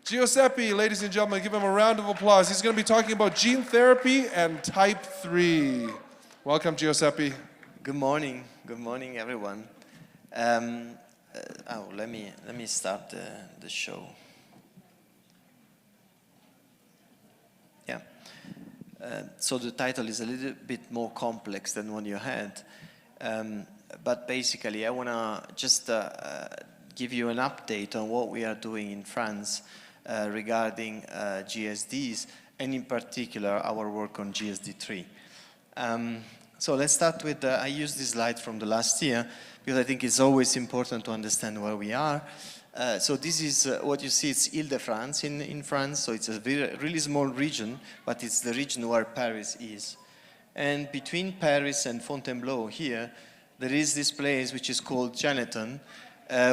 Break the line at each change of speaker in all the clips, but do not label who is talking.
Giuseppe, ladies and gentlemen, give him a round of applause. He's going to be talking about gene therapy and type 3. Welcome, Giuseppe.
Good morning, everyone. Let me start the show. Yeah. So the title is a little bit more complex than what you had, but basically I want to just give you an update on what we are doing in France regarding GSDs, and in particular our work on GSD3. So let's start with, I used this slide from the last year because I think it's always important to understand where we are. So this is what you see, it's Île-de-France in France, so it's a really small region, but it's the region where Paris is. And between Paris and Fontainebleau here, there is this place which is called Geneton,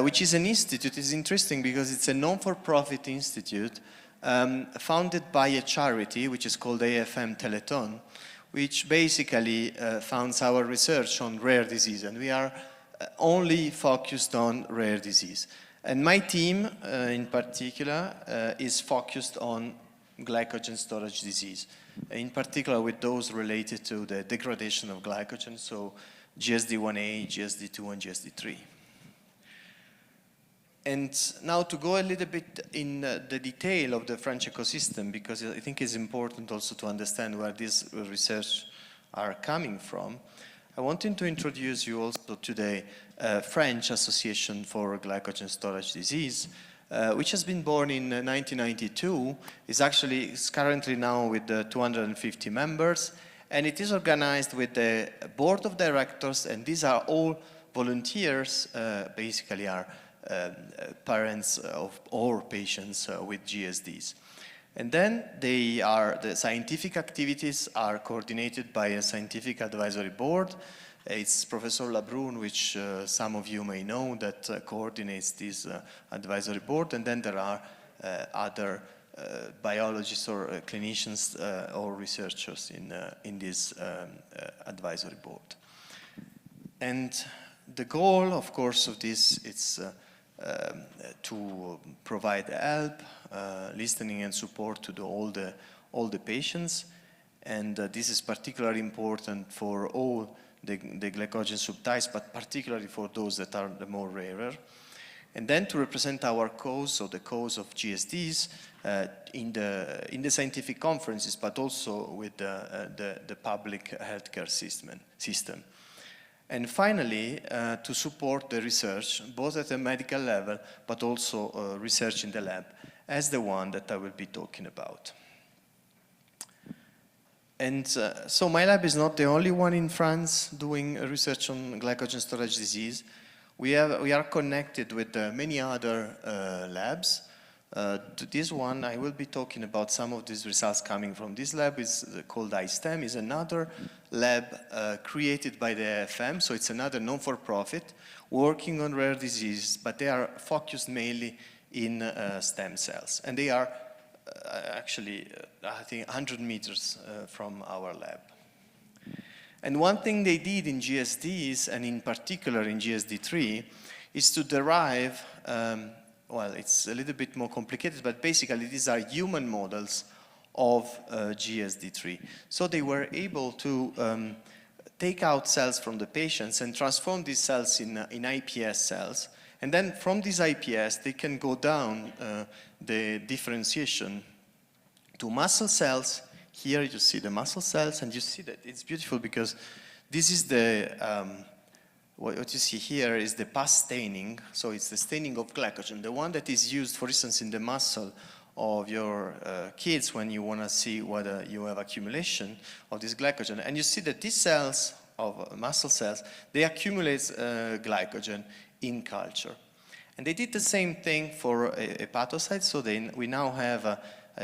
which is an institute. It's interesting because it's a non-for-profit institute founded by a charity which is called AFM Teleton, which basically funds our research on rare disease, and we are only focused on rare disease. And my team, in particular, is focused on glycogen storage disease, in particular with those related to the degradation of glycogen, so GSD1A, GSD2, and GSD3. And now to go a little bit in the detail of the French ecosystem, because I think it's important also to understand where these research are coming from, I wanted to introduce you also to the French Association for Glycogen Storage Disease, which has been born in 1992, is currently now with 250 members, and it is organized with the board of directors, and these are all volunteers, basically are parents of all patients with GSDs. And then the scientific activities are coordinated by a scientific advisory board. It's Professor Labrune, which some of you may know, that coordinates this advisory board, and then there are other biologists or clinicians or researchers in this advisory board. And the goal, of course, of this is to provide help, listening and support to all the patients, and this is particularly important for all the glycogen subtypes, but particularly for those that are the more rarer. And then to represent our cause, so the cause of GSDs, in the scientific conferences, but also with the public healthcare system. And finally, to support the research, both at the medical level, but also research in the lab, as the one that I will be talking about. And so my lab is not the only one in France doing research on glycogen storage disease. We are connected with many other labs. This one, I will be talking about some of these results coming from this lab. Is called iStem, is another lab created by the AFM, so it's another non-for-profit working on rare diseases, but they are focused mainly in stem cells, and they are actually, I think, 100 meters from our lab. And one thing they did in GSDs, and in particular in GSD3, is to derive well, it's a little bit more complicated, but basically these are human models of GSD3. So they were able to take out cells from the patients and transform these cells in iPS cells. And then from these iPS, they can go down the differentiation to muscle cells. Here you see the muscle cells, and you see that it's beautiful because this is the what you see here is the pus staining, so it's the staining of glycogen, the one that is used, for instance, in the muscle of your kids when you want to see whether you have accumulation of this glycogen. And you see that these cells, of muscle cells, they accumulate glycogen in culture. And they did the same thing for hepatocytes, so we now have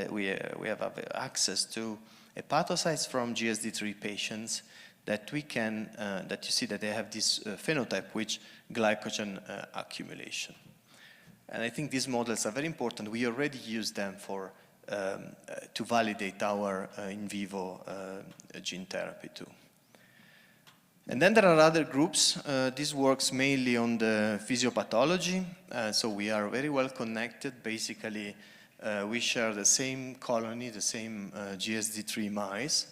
we have access to hepatocytes from GSD3 patients that we can, that you see that they have this phenotype, which glycogen accumulation. And I think these models are very important. We already use them for, to validate our in vivo gene therapy too. And then there are other groups. This works mainly on the physiopathology. So we are very well connected. Basically, We share the same colony, the same GSD3 mice,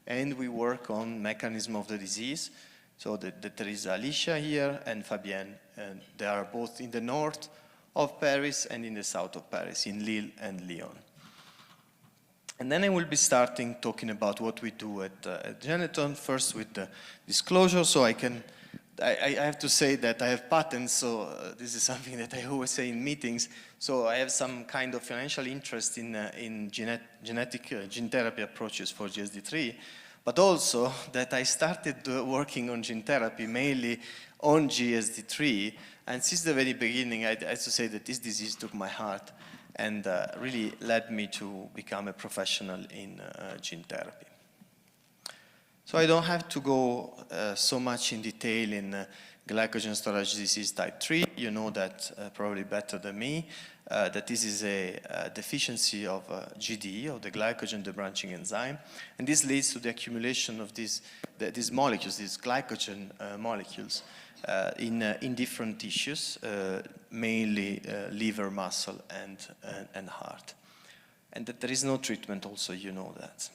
and we work on mechanism of the disease. So there is Alicia here and Fabienne, and they are both in the north of Paris and in the south of Paris, in Lille and Lyon. And then I will be starting talking about what we do at Geneton, first with the disclosure. So I have to say that I have patents, so this is something that I always say in meetings. So I have some kind of financial interest in genetic gene therapy approaches for GSD3, but also that I started working on gene therapy mainly on GSD3. And since the very beginning, I have to say that this disease took my heart and really led me to become a professional in gene therapy. So I don't have to go so much in detail in glycogen storage disease type 3. You know that probably better than me, that this is a deficiency of GD, of the glycogen debranching enzyme. And this leads to the accumulation of these molecules, these glycogen molecules, in different tissues, mainly liver, muscle, and heart. And that there is no treatment also, you know that.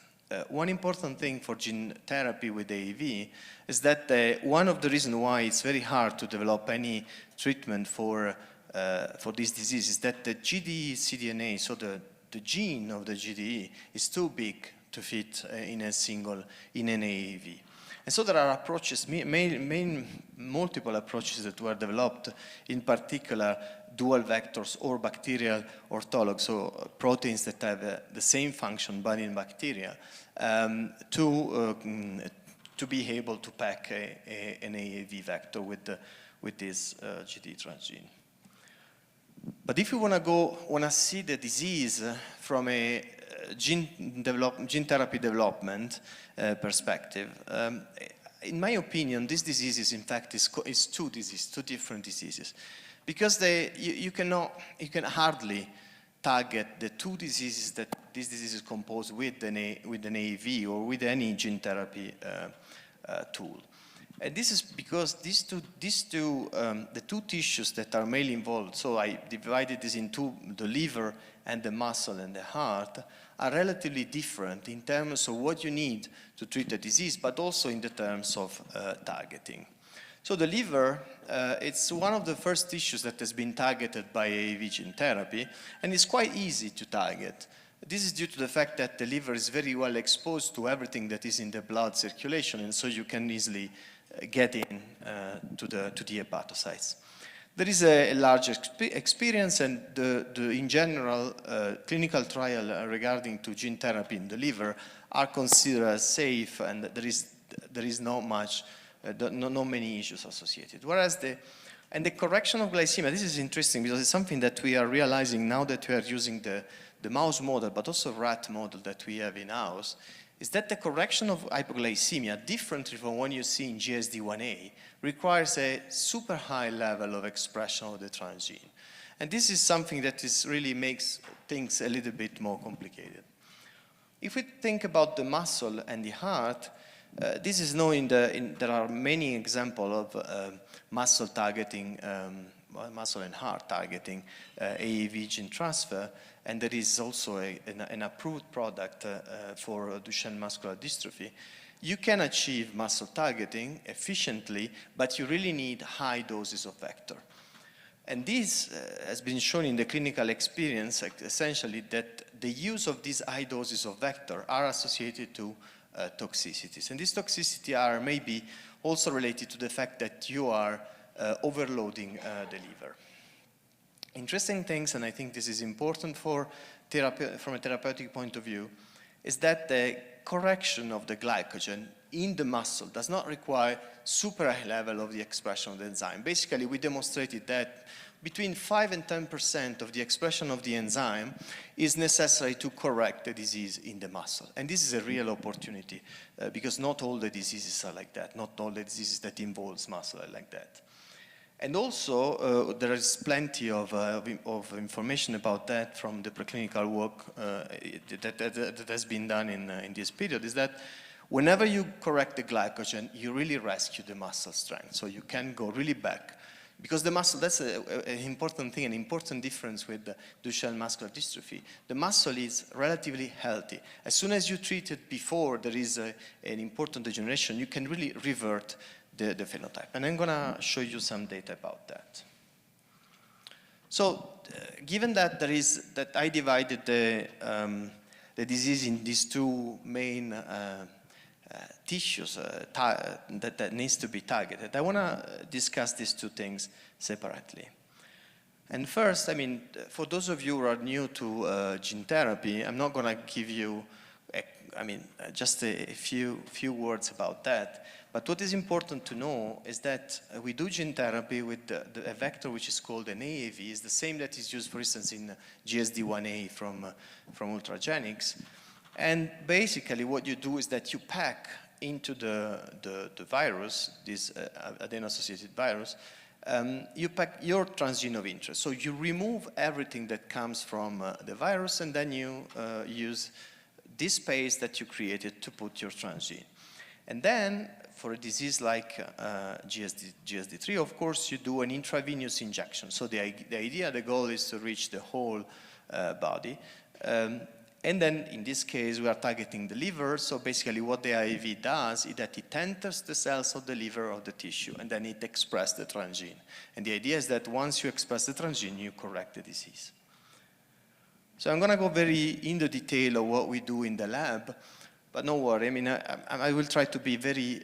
One important thing for gene therapy with AAV is that one of the reasons why it's very hard to develop any treatment for this disease is that the GDE cDNA, so the gene of the GDE, is too big to fit in an AAV. And so there are approaches, multiple approaches that were developed, in particular dual vectors or bacterial orthologs, so proteins that have the same function but in bacteria, to be able to pack an AAV vector with this GD transgene. But if you want to see the disease from a gene therapy development perspective, in my opinion, this disease is in fact two different diseases, because you can hardly target the two diseases that this disease is composed with an AAV or with any gene therapy tool. And this is because the two tissues that are mainly involved, so I divided this into the liver and the muscle and the heart, are relatively different in terms of what you need to treat the disease, but also in the terms of targeting. So the liver, it's one of the first tissues that has been targeted by AAV gene therapy, and it's quite easy to target. This is due to the fact that the liver is very well exposed to everything that is in the blood circulation, and so you can easily get in to the hepatocytes. There is a large experience, and in general, clinical trial regarding to gene therapy in the liver are considered as safe, and there is not many issues associated. Whereas the correction of glycemia, this is interesting because it's something that we are realizing now that we are using the mouse model, but also rat model that we have in-house, is that the correction of hypoglycemia, differently from what you see in GSD1A, requires a super high level of expression of the transgene. And this is something that really makes things a little bit more complicated. If we think about the muscle and the heart, this is known there are many examples of muscle targeting, muscle and heart targeting AAV gene transfer, and there is also an approved product for Duchenne muscular dystrophy. You can achieve muscle targeting efficiently, but you really need high doses of vector. And this has been shown in the clinical experience, essentially, that the use of these high doses of vector are associated to toxicities. And these toxicities are maybe also related to the fact that you are overloading the liver. Interesting things, and I think this is important from a therapeutic point of view, is that the correction of the glycogen in the muscle does not require super high level of the expression of the enzyme. Basically, we demonstrated that between 5 and 10% of the expression of the enzyme is necessary to correct the disease in the muscle. And this is a real opportunity because not all the diseases are like that. Not all the diseases that involves muscle are like that. And also, there is plenty of information about that from the preclinical work that has been done in this period, is that whenever you correct the glycogen, you really rescue the muscle strength. So you can go really back Because the muscle, that's an important thing, an important difference with the Duchenne muscular dystrophy. The muscle is relatively healthy. As soon as you treat it before there is an important degeneration, you can really revert the phenotype. And I'm gonna show you some data about that. So, given that that I divided the disease in these two main tissues that needs to be targeted, I want to discuss these two things separately. And first, I mean, for those of you who are new to gene therapy, I'm not going to give you, just a few words about that. But what is important to know is that we do gene therapy with a vector which is called an AAV. It's the same that is used, for instance, in GSD1A from Ultragenics. And basically what you do is that you pack into the virus, this adeno-associated virus, you pack your transgene of interest. So you remove everything that comes from the virus, and then you use this space that you created to put your transgene. And then for a disease like GSD3, of course, you do an intravenous injection. So the idea, the goal is to reach the whole body. And then in this case, we are targeting the liver. So basically what the AAV does is that it enters the cells of the liver of the tissue, and then it expresses the transgene. And the idea is that once you express the transgene, you correct the disease. So I'm going to go very into detail of what we do in the lab. But no worry, I mean, I will try to be very,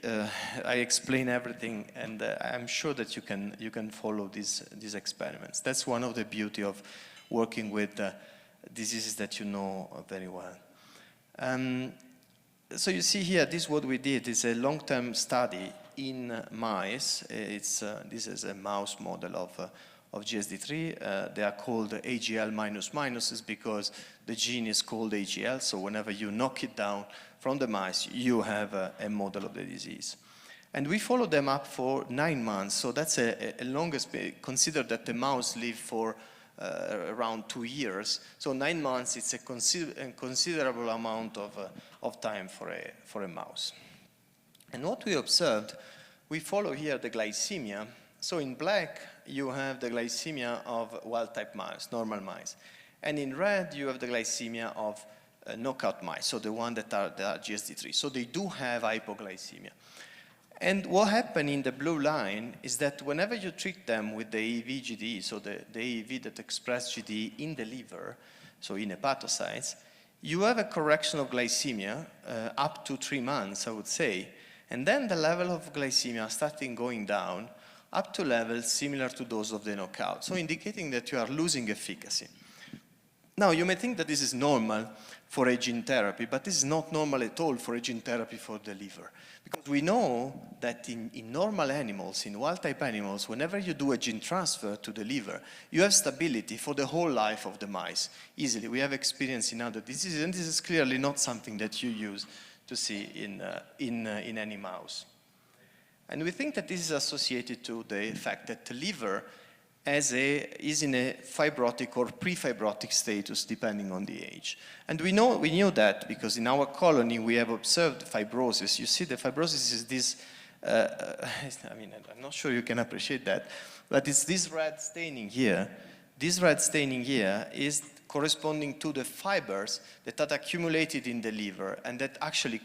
I explain everything, and I'm sure that you can follow these experiments. That's one of the beauty of working with diseases that you know very well. So you see here, this is what we did. It's a long-term study in mice. This is a mouse model of GSD3. They are called AGL minuses because the gene is called AGL, so whenever you knock it down from the mice, you have a model of the disease. And we followed them up for 9 months, so that's a longest period. Consider that the mouse lived for around 2 years, so 9 months, it's a considerable amount of time for a mouse. And what we observed, we follow here the glycemia. So in black, you have the glycemia of wild-type mice, normal mice. And in red, you have the glycemia of knockout mice, so the one that are GSD3. So they do have hypoglycemia. And what happened in the blue line is that whenever you treat them with the AAV GD, so the AAV that express GD in the liver, so in hepatocytes, you have a correction of glycemia up to 3 months, I would say. And then the level of glycemia starting going down up to levels similar to those of the knockout, so indicating that you are losing efficacy. Now, you may think that this is normal for a gene therapy, but this is not normal at all for a gene therapy for the liver. Because we know that in normal animals, in wild-type animals, whenever you do a gene transfer to the liver, you have stability for the whole life of the mice, easily. We have experience in other diseases, and this is clearly not something that you use to see in any mouse. And we think that this is associated to the fact that the liver is in a fibrotic or pre-fibrotic status, depending on the age. And we knew that because in our colony we have observed fibrosis. You see, the fibrosis is this, I mean, I'm not sure you can appreciate that, but it's this red staining here. This red staining here is corresponding to the fibers that are accumulated in the liver and that actually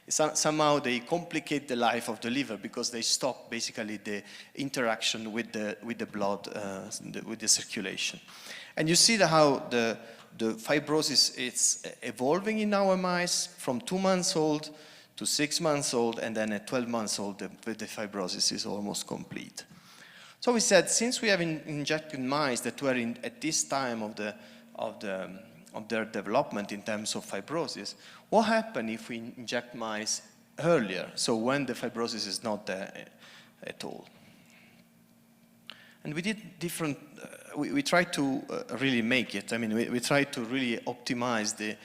somehow they complicate the life of the liver because they stop basically the interaction with the blood, with the circulation. And you see how the fibrosis is evolving in our mice from 2 months old to 6 months old, and then at 12 months old, the fibrosis is almost complete. So we said, since we have injected mice that were at this time of their development in terms of fibrosis, what happens if we inject mice earlier, so when the fibrosis is not there at all? And we did different, we tried to really make it. I mean, we tried to really optimize the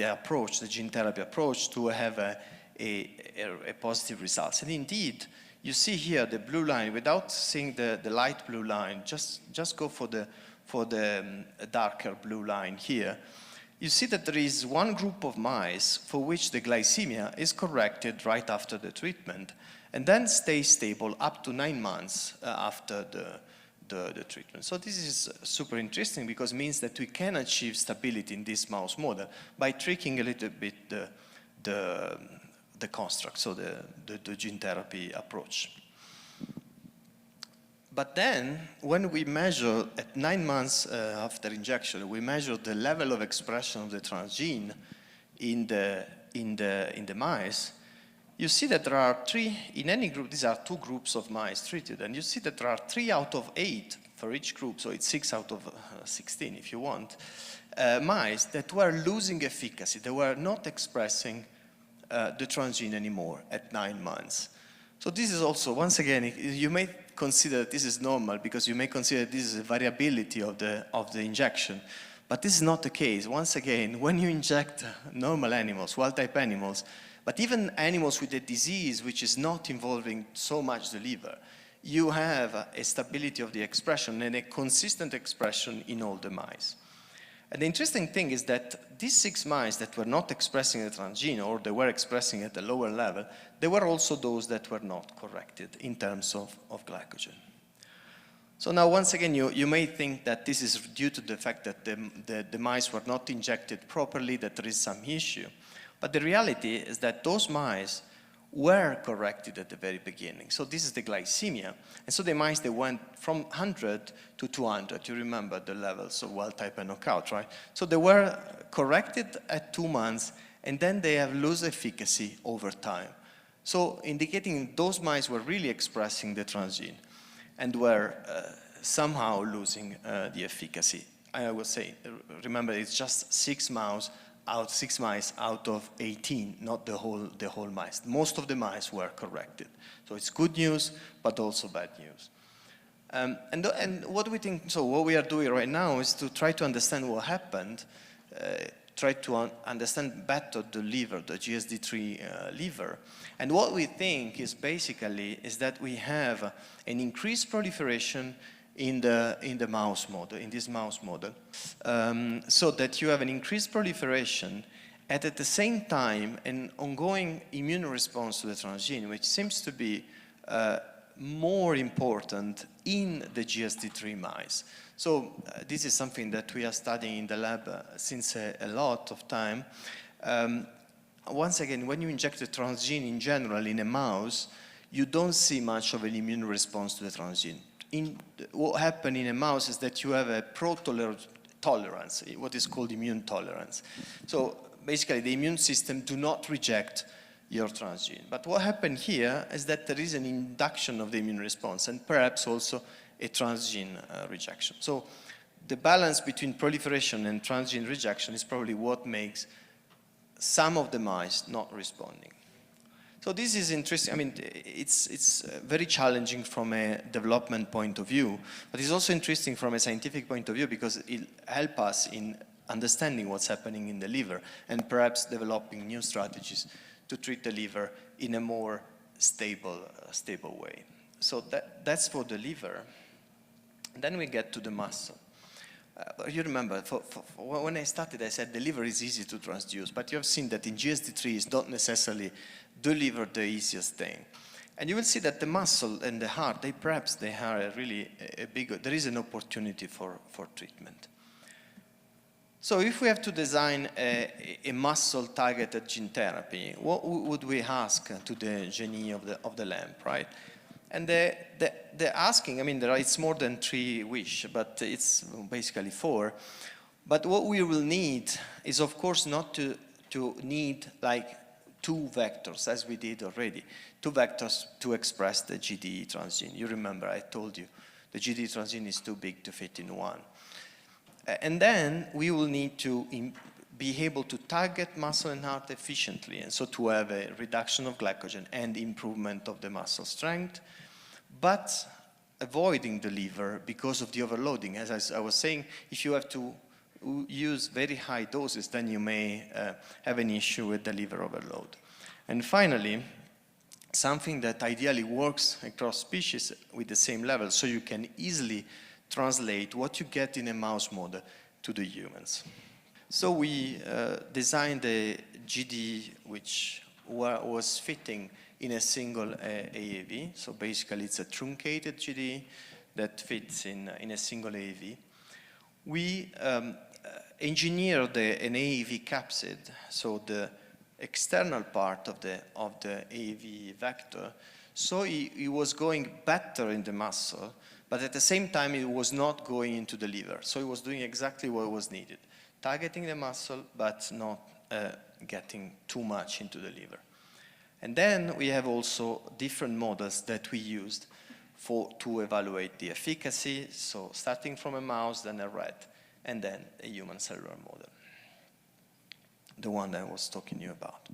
approach, the gene therapy approach, to have a positive results. And indeed, you see here the blue line, without seeing the light blue line, just go for the darker blue line here. you see that there is one group of mice for which the glycemia is corrected right after the treatment and then stays stable up to 9 months after the treatment. So this is super interesting because it means that we can achieve stability in this mouse model by tweaking a little bit the construct, so the gene therapy approach. But then, when we measure at 9 months after injection, we measure the level of expression of the transgene in the mice. You see that there are 3, in any group, these are 2 groups of mice treated, and you see that there are 3 out of 8 for each group, so it's 6 out of 16 if you want, mice that were losing efficacy. They were not expressing the transgene anymore at 9 months. So this is also, once again, you may consider this is normal because you may consider this is a variability of the injection, but this is not the case. Once again, when you inject normal animals, wild-type animals, but even animals with a disease which is not involving so much the liver, you have a stability of the expression and a consistent expression in all the mice. And the interesting thing is that these 6 mice that were not expressing the transgene, or they were expressing at a lower level, they were also those that were not corrected in terms of glycogen. So now, once again, you may think that this is due to the fact that the mice were not injected properly, that there is some issue. But the reality is that those mice were corrected at the very beginning. So this is the glycemia. And so the mice, they went from 100 to 200. You remember the levels of wild-type and knockout, right? So they were corrected at 2 months, and then they have lost efficacy over time. So indicating those mice were really expressing the transgene and were somehow losing the efficacy. I would say, remember, it's just 6 mice out of 18, not the whole mice. Most of the mice were corrected. So it's good news, but also bad news. And what we think, so what we are doing right now is to try to understand what happened, try to understand better the liver, the GSD3 liver. And what we think is basically is that we have an increased proliferation in the mouse model, in this mouse model, so that you have an increased proliferation and at the same time an ongoing immune response to the transgene, which seems to be more important in the GSD3 mice. So this is something that we are studying in the lab since a lot of time. Once again, when you inject a transgene in general in a mouse, you don't see much of an immune response to the transgene. What happens in a mouse is that you have a pro-tolerance, what is called immune tolerance. So basically, the immune system do not reject your transgene. But what happened here is that there is an induction of the immune response and perhaps also a transgene rejection. So the balance between proliferation and transgene rejection is probably what makes some of the mice not responding. So this is interesting. I mean, it's very challenging from a development point of view, but it's also interesting from a scientific point of view because it helps us in understanding what's happening in the liver and perhaps developing new strategies to treat the liver in a more stable way. So that's for the liver. Then we get to the muscle. You remember, when I started, I said the liver is easy to transduce, but you have seen that in GSD3 it's not necessarily the liver the easiest thing. And you will see that the muscle and the heart, they are really a big, there is an opportunity for treatment. So if we have to design a muscle-targeted gene therapy, what would we ask to the genie of the lamp, right? And they're asking, I mean, it's more than 3 wishes, but it's basically 4. But what we will need is, of course, not to need like 2 vectors, as we did already, 2 vectors to express the GD transgene. You remember, I told you, the GD transgene is too big to fit in one. And then we will need to be able to target muscle and heart efficiently, and so to have a reduction of glycogen and improvement of the muscle strength, but avoiding the liver because of the overloading. As I was saying, if you have to use very high doses, then you may have an issue with the liver overload. And finally, something that ideally works across species with the same level, so you can easily translate what you get in a mouse model to the humans. So we designed a GD which was fitting in a single AAV. So basically it's a truncated GD that fits in a single AAV. We engineered an AAV capsid, so the external part of the AAV vector, so it was going better in the muscle, but at the same time it was not going into the liver. So it was doing exactly what was needed, targeting the muscle, but not getting too much into the liver. And then we have also different models that we used to evaluate the efficacy, so starting from a mouse, then a rat, and then a human cellular model, the one that I was talking to you about.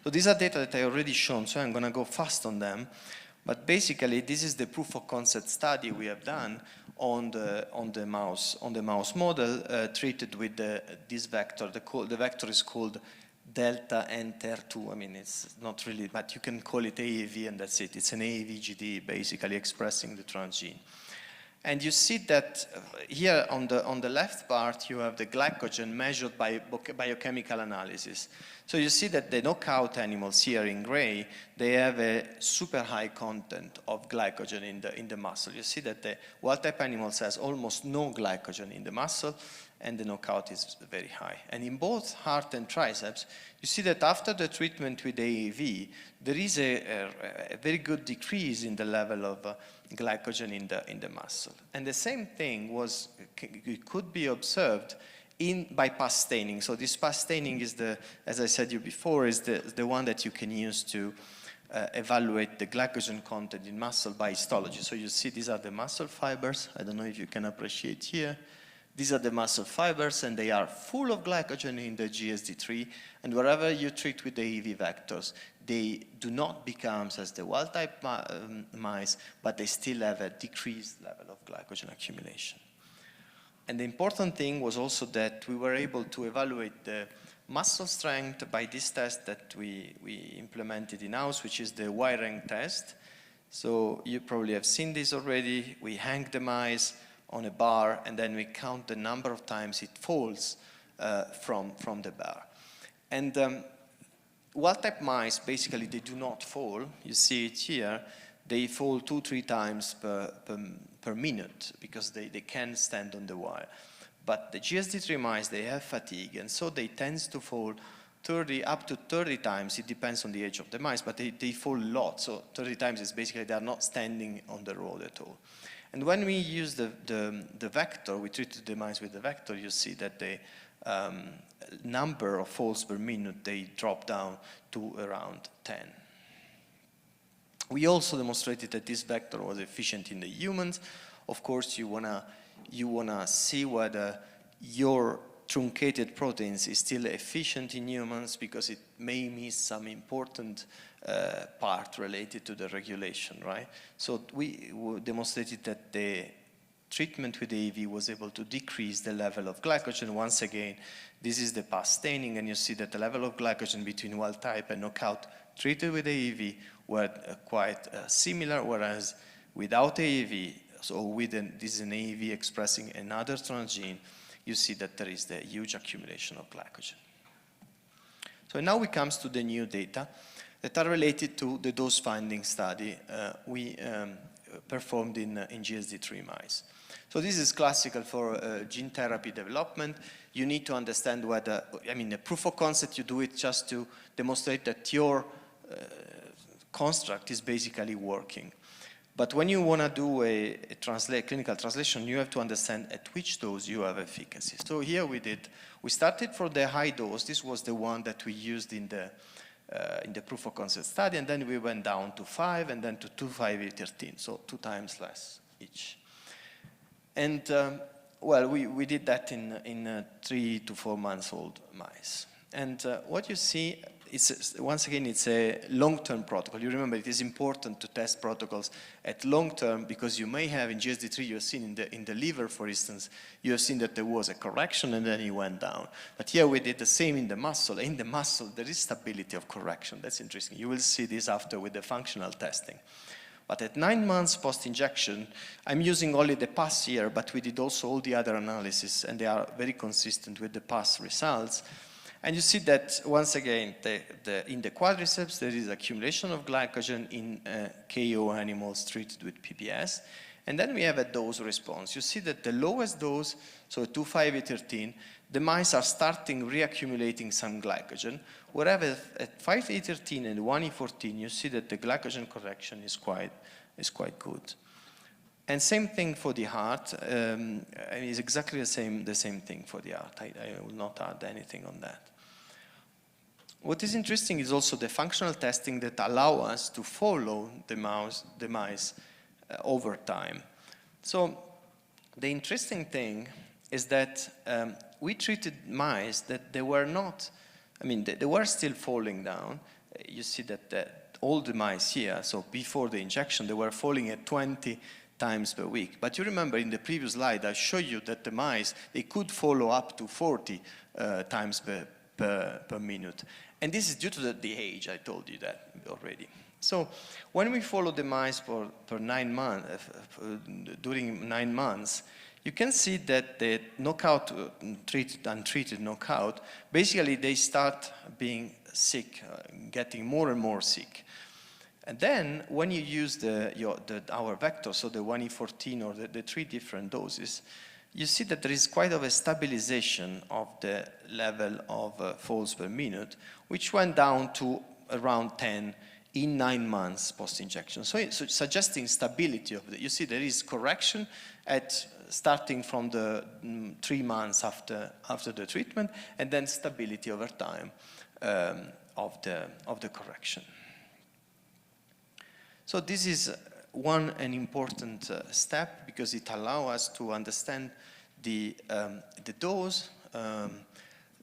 So these are data that I already shown, so I'm going to go fast on them. But basically, this is the proof of concept study we have done on the mouse model treated with this vector. The vector is called delta NTER2. I mean, it's not really, but you can call it AAV, and that's it. It's an AAV-GD, basically expressing the transgene. And you see that here on the left part, you have the glycogen measured by biochemical analysis. So you see that the knockout animals here in gray, they have a super high content of glycogen in the muscle. You see that the wild-type animals has almost no glycogen in the muscle, and the knockout is very high. And in both heart and triceps, you see that after the treatment with AAV, there is a very good decrease in the level of glycogen in the muscle. And the same thing could be observed by pus staining. So this pus staining is as I said you before, is the one that you can use to evaluate the glycogen content in muscle by histology. So you see these are the muscle fibers. I don't know if you can appreciate here. These are the muscle fibers, and they are full of glycogen in the GSD3. And wherever you treat with the AAV vectors, they do not become as the wild-type mice, but they still have a decreased level of glycogen accumulation. And the important thing was also that we were able to evaluate the muscle strength by this test that we implemented in-house, which is the Y-rank test. So you probably have seen this already. We hang the mice on a bar, and then we count the number of times it falls from the bar. And wild-type mice, basically, they do not fall. You see it here. They fall 2-3 times per minute because they can stand on the wire. But the GSD3 mice, they have fatigue, and so they tend to fall up to 30 times. It depends on the age of the mice, but they fall a lot. So 30 times is basically they are not standing on the road at all. And when we use the vector, we treated the mice with the vector, you see that the number of falls per minute, they drop down to around 10. We also demonstrated that this vector was efficient in the humans. Of course, you wanna see whether your truncated proteins is still efficient in humans because it may miss some important part related to the regulation, right? So we demonstrated that the treatment with AAV was able to decrease the level of glycogen. Once again, this is the pus staining, and you see that the level of glycogen between wild type and knockout treated with AAV were quite similar, whereas without AAV, so this is an AAV expressing another transgene, you see that there is the huge accumulation of glycogen. So now we come to the new data that are related to the dose-finding study we performed in GSD3 mice. So this is classical for gene therapy development. You need to understand whether, the proof of concept, you do it just to demonstrate that your construct is basically working. But when you want to do a clinical translation, you have to understand at which dose you have efficacy. So here we started for the high dose. This was the one that we used in the proof of concept study, and then we went down to 5 and then to 2, 5, 8, 13, so 2 times less each. And we did that in 3 to 4 months old mice. And what you see, once again, it's a long-term protocol. You remember it is important to test protocols at long-term because you may have in GSD3, you have seen in the liver, for instance, you have seen that there was a correction and then it went down. But here we did the same in the muscle. In the muscle, there is stability of correction. That's interesting. You will see this after with the functional testing. But at 9 months post-injection, I'm using only the pus here, but we did also all the other analysis, and they are very consistent with the pus results. And you see that, once again, in the quadriceps, there is accumulation of glycogen in KO animals treated with PBS. And then we have a dose response. You see that the lowest dose, so 2,5-E13, the mice are starting reaccumulating some glycogen, whereas at 5-E13 and 1E14, you see that the glycogen correction is quite good. And same thing for the heart. It's exactly the same thing for the heart. I will not add anything on that. What is interesting is also the functional testing that allow us to follow the mice over time. So the interesting thing is that we treated mice that they were not, they were still falling down. You see that all the mice here, so before the injection, they were falling at 20 times per week. But you remember in the previous slide, I showed you that the mice, they could follow up to 40 times per minute. And this is due to the age, I told you that already. So when we follow the mice for 9 months, during 9 months, you can see that the knockout, untreated knockout, basically they start being sick, getting more and more sick. And then when you use our vector, so the 1E14 or the 3 different doses, you see that there is quite of a stabilization of the level of falls per minute, which went down to around 10 in 9 months post-injection. So it's suggesting stability of you see there is correction at starting from the 3 months after the treatment, and then stability over time of the correction. So this is an important step, because it allows us to understand the dose,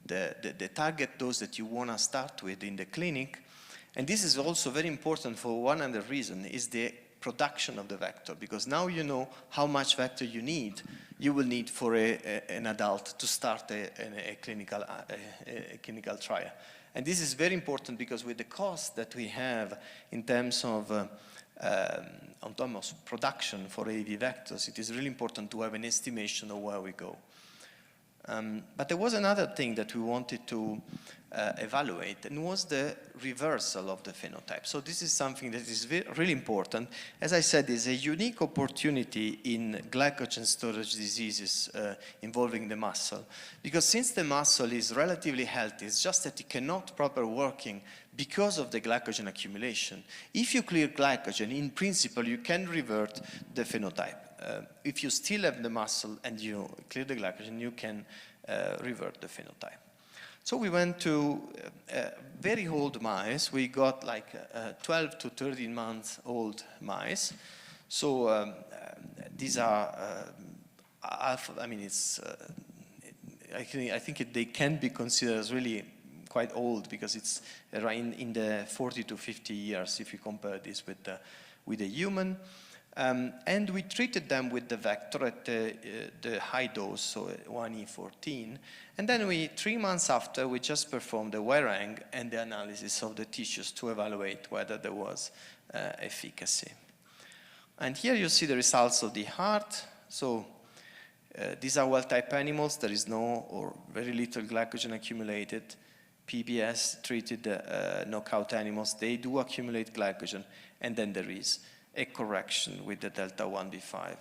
the target dose that you want to start with in the clinic. And this is also very important for one other reason, is the production of the vector, because now you know how much vector you will need for an adult to start a clinical trial. And this is very important because with the cost that we have in terms of production for AAV vectors, it is really important to have an estimation of where we go. But there was another thing that we wanted to evaluate, and was the reversal of the phenotype. So this is something that is really important. As I said, it's a unique opportunity in glycogen storage diseases involving the muscle, because since the muscle is relatively healthy, it's just that it cannot properly working because of the glycogen accumulation. If you clear glycogen, in principle, you can revert the phenotype. If you still have the muscle and you clear the glycogen, you can revert the phenotype. So we went to very old mice. We got like 12 to 13 months old mice. So these are, I think they can be considered as really quite old, because it's in the 40 to 50 years if you compare this with a human. And we treated them with the vector at the high dose, so 1E14. And then 3 months after, we just performed the wirang and the analysis of the tissues to evaluate whether there was efficacy. And here you see the results of the heart. So these are wild-type animals. There is no or very little glycogen accumulated. PBS treated knockout animals. They do accumulate glycogen, and then there is a correction with the delta 1B5,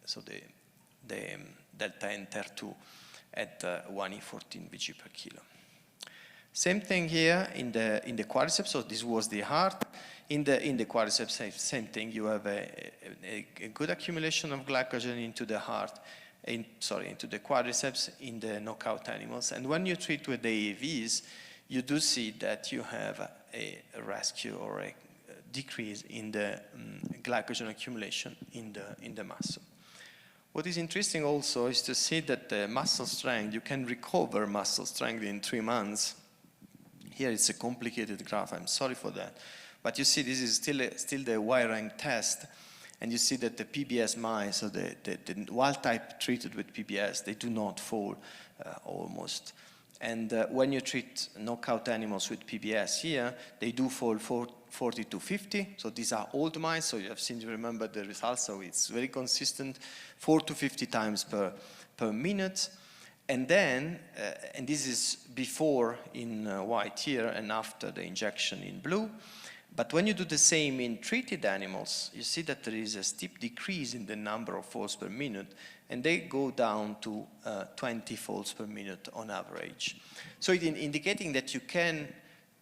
so the delta NTER2 at 1E14 Vg per kilo. Same thing here in the quadriceps. So this was the heart. In the quadriceps, same thing. You have a good accumulation of glycogen into the heart, into the quadriceps in the knockout animals. And when you treat with the AAVs, you do see that you have a rescue or a decrease in the glycogen accumulation in the muscle. What is interesting also is to see that the muscle strength, you can recover muscle strength in 3 months. Here it's a complicated graph, I'm sorry for that. But you see this is still the wirang test, and you see that the PBS mice, so the wild type treated with PBS, they do not fall almost. And when you treat knockout animals with PBS here, they do fall 40 to 50. So these are old mice, so you have seen, you remember the results, so it's very consistent, 4 to 50 times per minute. And then, and this is before in white here and after the injection in blue. But when you do the same in treated animals, you see that there is a steep decrease in the number of folds per minute, and they go down to 20 folds per minute on average. So indicating that you can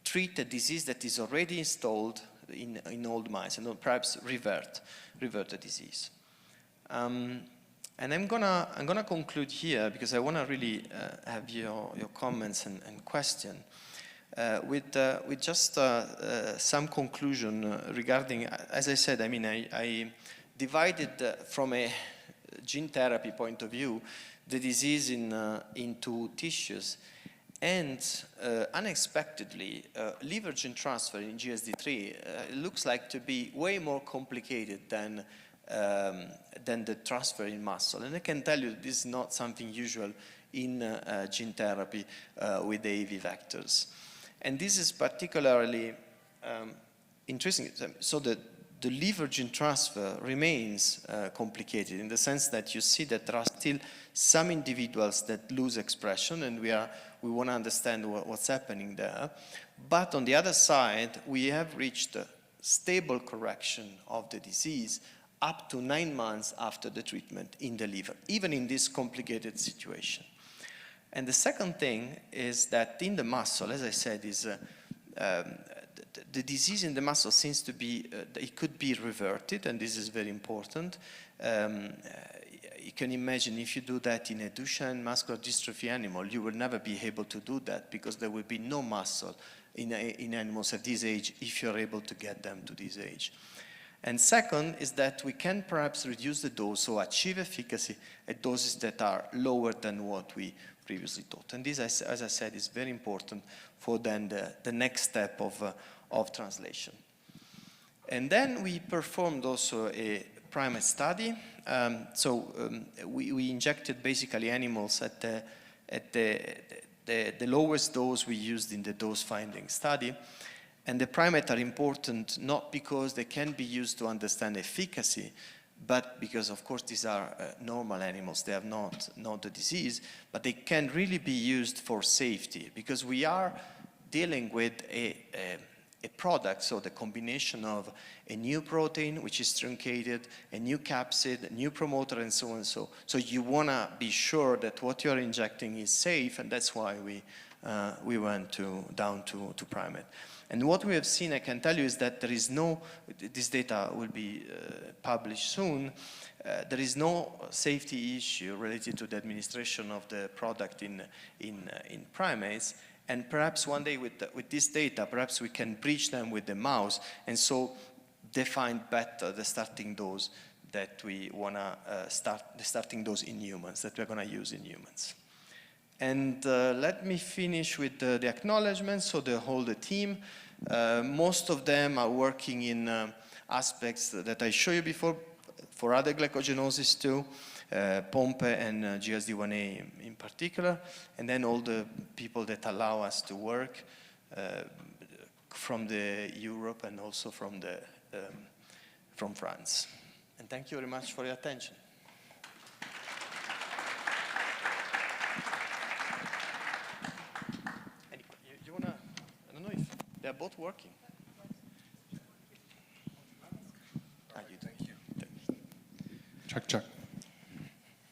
treat a disease that is already installed in old mice and perhaps revert the disease. And I'm gonna conclude here because I wanna really have your comments and question. With just some conclusion regarding, as I said, I mean, I divided from a gene therapy point of view the disease into tissues, and unexpectedly, liver gene transfer in GSD3 looks like to be way more complicated than the transfer in muscle. And I can tell you this is not something usual in gene therapy with AAV vectors. And this is particularly interesting. So the liver gene transfer remains complicated in the sense that you see that there are still some individuals that lose expression, and we want to understand what's happening there. But on the other side, we have reached a stable correction of the disease up to 9 months after the treatment in the liver, even in this complicated situation. And the second thing is that in the muscle, as I said, is the disease in the muscle seems to be, it could be reverted, and this is very important. You can imagine if you do that in a Duchenne muscular dystrophy animal, you will never be able to do that because there will be no muscle in animals at this age if you're able to get them to this age. And second is that we can perhaps reduce the dose, so achieve efficacy at doses that are lower than what we previously thought. And this, as I said, is very important for then the next step of translation. And then we performed also a primate study. We injected basically animals at the lowest dose we used in the dose finding study. And the primates are important not because they can be used to understand efficacy, but because, of course, these are normal animals. They have not the disease, but they can really be used for safety because we are dealing with a product, so the combination of a new protein, which is truncated, a new capsid, a new promoter, and so on. So you want to be sure that what you're injecting is safe, and that's why we went down to primate. And what we have seen, I can tell you, is that there is no, this data will be published soon, there is no safety issue related to the administration of the product in primates. And perhaps one day with this data, perhaps we can bridge them with the mouse and so define better the starting dose that we want to the starting dose in humans, that we're going to use in humans. And let me finish with the acknowledgements. So the team, most of them are working in aspects that I showed you before for other glycogenosis too, Pompe and GSD1A in particular, and then all the people that allow us to work from Europe and also from France. And thank you very much for your attention. You wanna? I don't know if they're both working. You do. Thank you.
Check.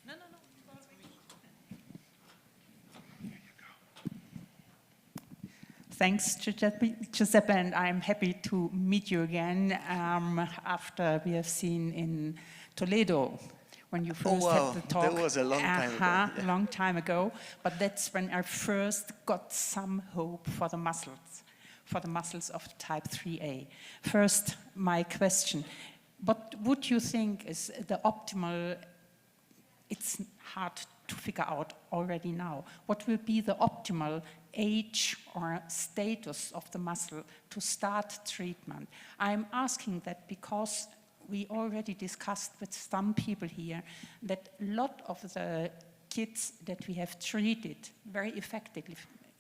No. Thanks, Giuseppe, and I'm happy to meet you again after we have seen in Toledo when you first had the talk.
That was a long time ago. Yeah.
Long time ago, but that's when I first got some hope for the muscles of type 3A. First, my question, what would you think is the optimal, it's hard to figure out already now, what will be the optimal age or status of the muscle to start treatment? I'm asking that because we already discussed with some people here that a lot of the kids that we have treated very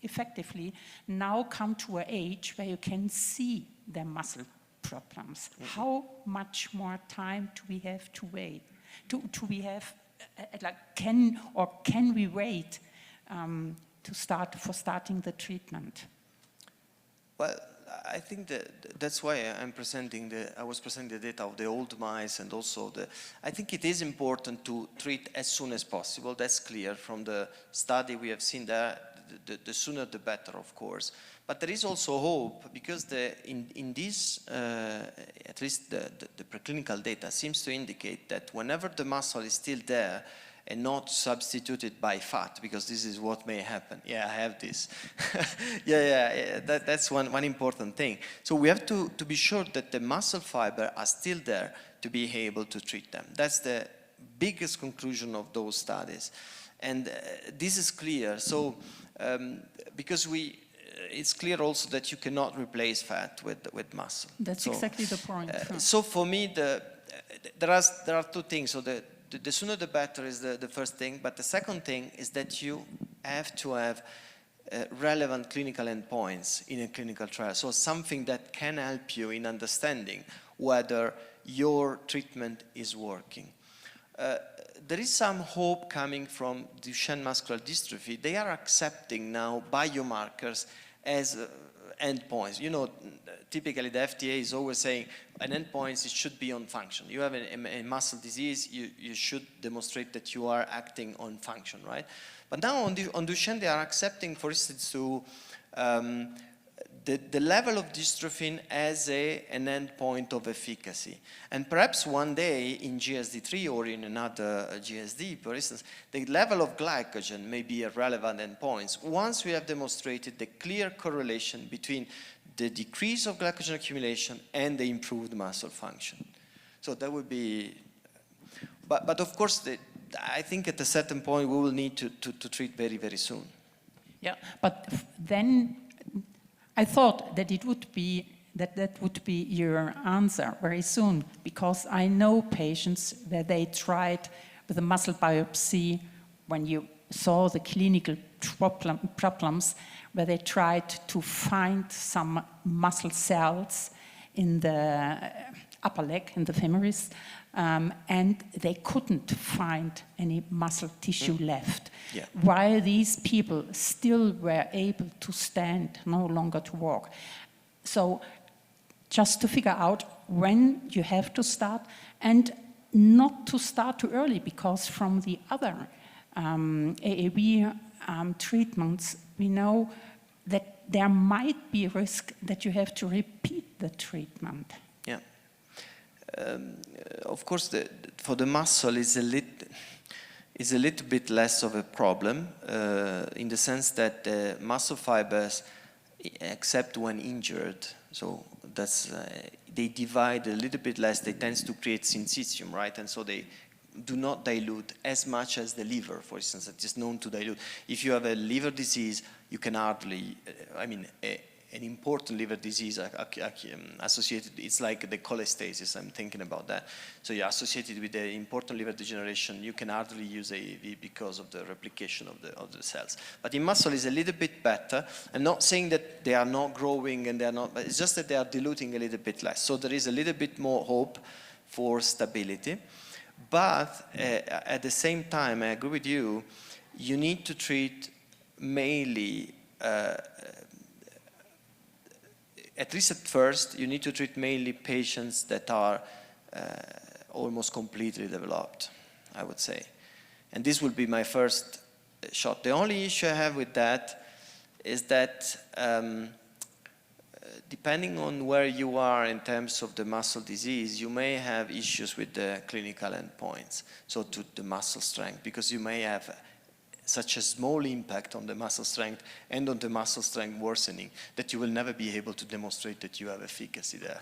effectively now come to an age where you can see their muscle problems. How much more time do we have to wait? Do we have, can we wait for starting the treatment?
Well, I think that's why I was presenting the data of the old mice, and also I think it is important to treat as soon as possible. That's clear from the study we have seen there. The sooner the better, of course. But there is also hope, because in this, at least the preclinical data seems to indicate that whenever the muscle is still there and not substituted by fat, because this is what may happen. Yeah, I have this. yeah, that's one important thing. So we have to be sure that the muscle fiber are still there to be able to treat them. That's the biggest conclusion of those studies. And this is clear. So because it's clear also that you cannot replace fat with muscle.
That's exactly the point.
So for me, there are two things. So the sooner the better is the first thing, but the second thing is that you have to have relevant clinical endpoints in a clinical trial. So something that can help you in understanding whether your treatment is working. There is some hope coming from Duchenne muscular dystrophy. They are accepting now biomarkers as endpoints. You know, typically the FDA is always saying an endpoint, it should be on function. You have a muscle disease, you should demonstrate that you are acting on function, right? But now on Duchenne, they are accepting, for instance, to the level of dystrophin as an endpoint of efficacy. And perhaps one day in GSD3 or in another GSD, for instance, the level of glycogen may be a relevant endpoint once we have demonstrated the clear correlation between the decrease of glycogen accumulation and the improved muscle function. So that would be, but of course, I think at a certain point we will need to treat very, very soon.
Yeah, but then I thought that it would be that would be your answer very soon, because I know patients where they tried with a muscle biopsy when you saw the clinical problems, where they tried to find some muscle cells in the upper leg, in the femoris, and they couldn't find any muscle tissue left.
Yeah.
While these people still were able to stand, no longer to walk. So just to figure out when you have to start, and not to start too early, because from the other AAV treatments, we know that there might be a risk that you have to repeat the treatment.
Yeah. Of course, for the muscle is a little bit less of a problem in the sense that the muscle fibers, except when injured, so that's they divide a little bit less. They tend to create syncytium, right? And so they do not dilute as much as the liver, for instance. It is known to dilute. If you have a liver disease, you can hardly, an important liver disease associated, it's like the cholestasis, I'm thinking about that. So you're associated with the important liver degeneration, you can hardly use AAV because of the replication of the cells. But in muscle is a little bit better. I'm not saying that they are not growing and they are not, but it's just that they are diluting a little bit less. So there is a little bit more hope for stability. But at the same time, I agree with you, you need to treat mainly at least at first, you need to treat mainly patients that are almost completely developed, I would say. And this will be my first shot. The only issue I have with that is that depending on where you are in terms of the muscle disease, you may have issues with the clinical endpoints, so to the muscle strength, because you may have such a small impact on the muscle strength and on the muscle strength worsening that you will never be able to demonstrate that you have efficacy there.